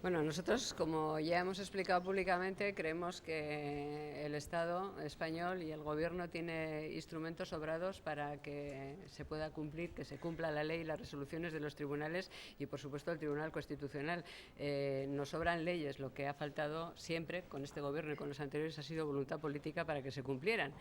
Bueno, nosotros, como ya hemos explicado públicamente, creemos que el Estado español y el Gobierno tiene instrumentos sobrados para que se pueda cumplir, que se cumpla la ley y las resoluciones de los tribunales y, por supuesto, el Tribunal Constitucional. Nos sobran leyes, lo que ha faltado siempre con este Gobierno y con los anteriores ha sido voluntad política para que se cumplieran.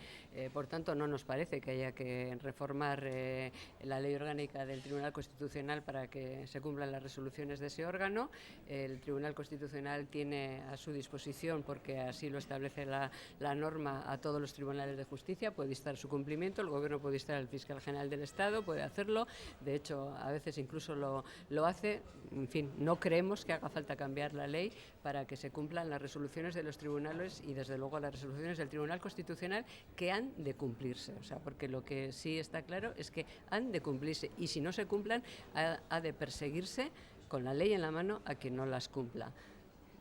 Por tanto, no nos parece que haya que reformar la ley orgánica del Tribunal Constitucional para que se cumplan las resoluciones de ese órgano. El Tribunal Constitucional tiene a su disposición, porque así lo establece la norma, a todos los tribunales de justicia, puede instar su cumplimiento, el Gobierno puede instar al Fiscal General del Estado, puede hacerlo, de hecho a veces incluso lo hace. En fin, no creemos que haga falta cambiar la ley para que se cumplan las resoluciones de los tribunales y desde luego las resoluciones del Tribunal Constitucional, que han de cumplirse, o sea, porque lo que sí está claro es que han de cumplirse y si no se cumplan ha de perseguirse con la ley en la mano a quien no las cumpla.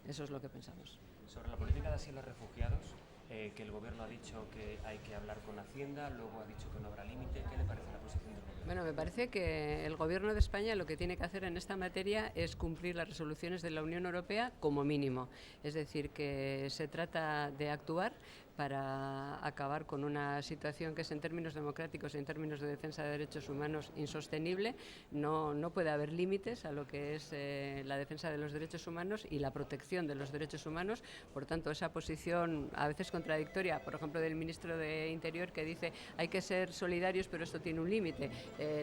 Eso es lo que pensamos. Sobre la política de asilo a refugiados, que el Gobierno ha dicho que hay que hablar con Hacienda, luego ha dicho que no habrá límite. ¿Qué le parece la posición del Gobierno? Bueno, me parece que el Gobierno de España lo que tiene que hacer en esta materia es cumplir las resoluciones de la Unión Europea como mínimo. Es decir, que se trata de actuar para acabar con una situación que es, en términos democráticos y en términos de defensa de derechos humanos, insostenible. No puede haber límites a lo que es la defensa de los derechos humanos y la protección de los derechos humanos. Por tanto, esa posición a veces contradictoria, por ejemplo, del ministro de Interior, que dice hay que ser solidarios, pero esto tiene un límite.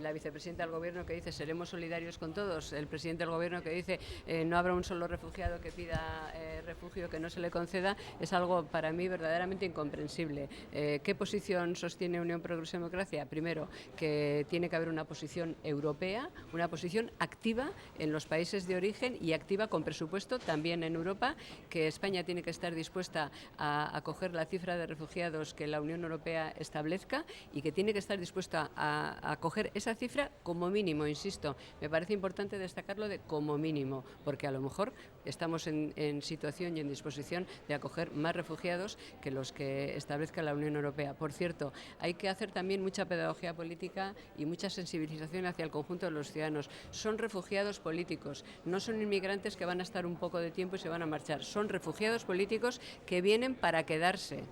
La vicepresidenta del Gobierno, que dice seremos solidarios con todos. El presidente del Gobierno, que dice no habrá un solo refugiado que pida refugio que no se le conceda. Es algo para mí verdaderamente incomprensible. ¿Qué posición sostiene Unión Progreso y Democracia? Primero, que tiene que haber una posición europea, una posición activa en los países de origen y activa con presupuesto también en Europa, que España tiene que estar dispuesta a acoger la cifra de refugiados que la Unión Europea establezca y que tiene que estar dispuesta a acoger esa cifra como mínimo, insisto. Me parece importante destacarlo de como mínimo, porque a lo mejor estamos en situación y en disposición de acoger más refugiados que los que establezca la Unión Europea. Por cierto, hay que hacer también mucha pedagogía política y mucha sensibilización hacia el conjunto de los ciudadanos. Son refugiados políticos, no son inmigrantes que van a estar un poco de tiempo y se van a marchar. Son refugiados políticos que vienen para quedarse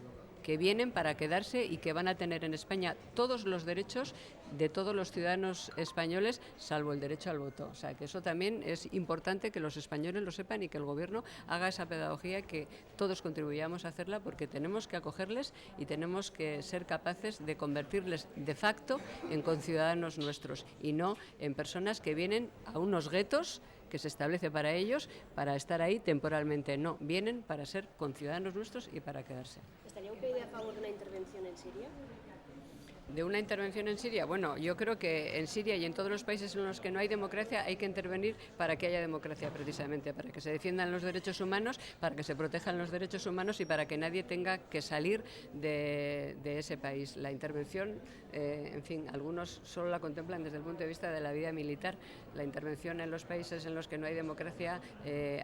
y que van a tener en España todos los derechos de todos los ciudadanos españoles, salvo el derecho al voto. O sea, que eso también es importante que los españoles lo sepan y que el Gobierno haga esa pedagogía, que todos contribuyamos a hacerla, porque tenemos que acogerles y tenemos que ser capaces de convertirles de facto en conciudadanos nuestros y no en personas que vienen a unos guetos que se establece para ellos, para estar ahí temporalmente. No, vienen para ser conciudadanos nuestros y para quedarse. ¿Estaría UPyD a favor de una intervención en Siria? ¿De una intervención en Siria? Bueno, yo creo que en Siria y en todos los países en los que no hay democracia hay que intervenir para que haya democracia, precisamente, para que se defiendan los derechos humanos, para que se protejan los derechos humanos y para que nadie tenga que salir de ese país. La intervención, en fin, algunos solo la contemplan desde el punto de vista de la vía militar. La intervención en los países en los que no hay democracia,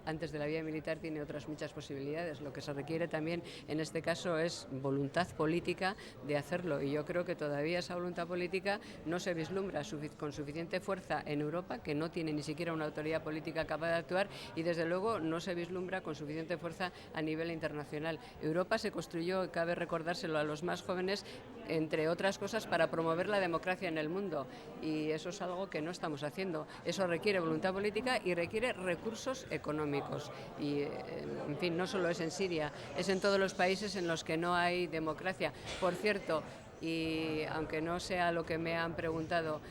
antes de la vía militar, tiene otras muchas posibilidades. Lo que se requiere también en este caso es voluntad política de hacerlo, y yo creo que todavía esa voluntad política no se vislumbra con suficiente fuerza en Europa, que no tiene ni siquiera una autoridad política capaz de actuar, y desde luego no se vislumbra con suficiente fuerza a nivel internacional. Europa se construyó, cabe recordárselo a los más jóvenes, entre otras cosas, para promover la democracia en el mundo, y eso es algo que no estamos haciendo. Eso requiere voluntad política y requiere recursos económicos, y en fin, no solo es en Siria, es en todos los países en los que no hay democracia. Por cierto, y aunque no sea lo que me han preguntado,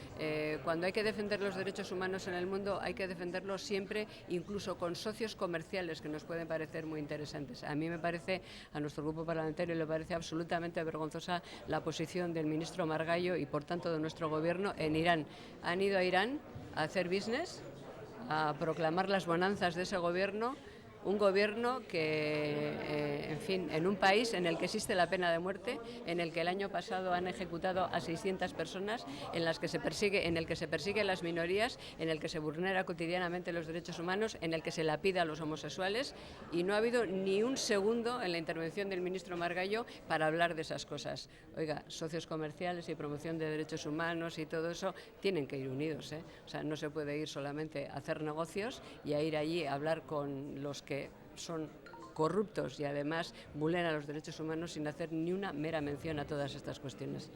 cuando hay que defender los derechos humanos en el mundo hay que defenderlos siempre, incluso con socios comerciales que nos pueden parecer muy interesantes. A mí me parece, a nuestro grupo parlamentario le parece absolutamente vergonzosa la posición del ministro Margallo y por tanto de nuestro Gobierno en Irán. Han ido a Irán a hacer business, a proclamar las bonanzas de ese Gobierno, un gobierno que, en fin, en un país en el que existe la pena de muerte, en el que el año pasado han ejecutado a 600 personas, en el que se persigue a las minorías, en el que se vulnera cotidianamente los derechos humanos, en el que se lapida a los homosexuales, y no ha habido ni un segundo en la intervención del ministro Margallo para hablar de esas cosas. Oiga, socios comerciales y promoción de derechos humanos y todo eso tienen que ir unidos, ¿eh? O sea, no se puede ir solamente a hacer negocios y a ir allí a hablar con los que son corruptos y además vulneran los derechos humanos sin hacer ni una mera mención a todas estas cuestiones.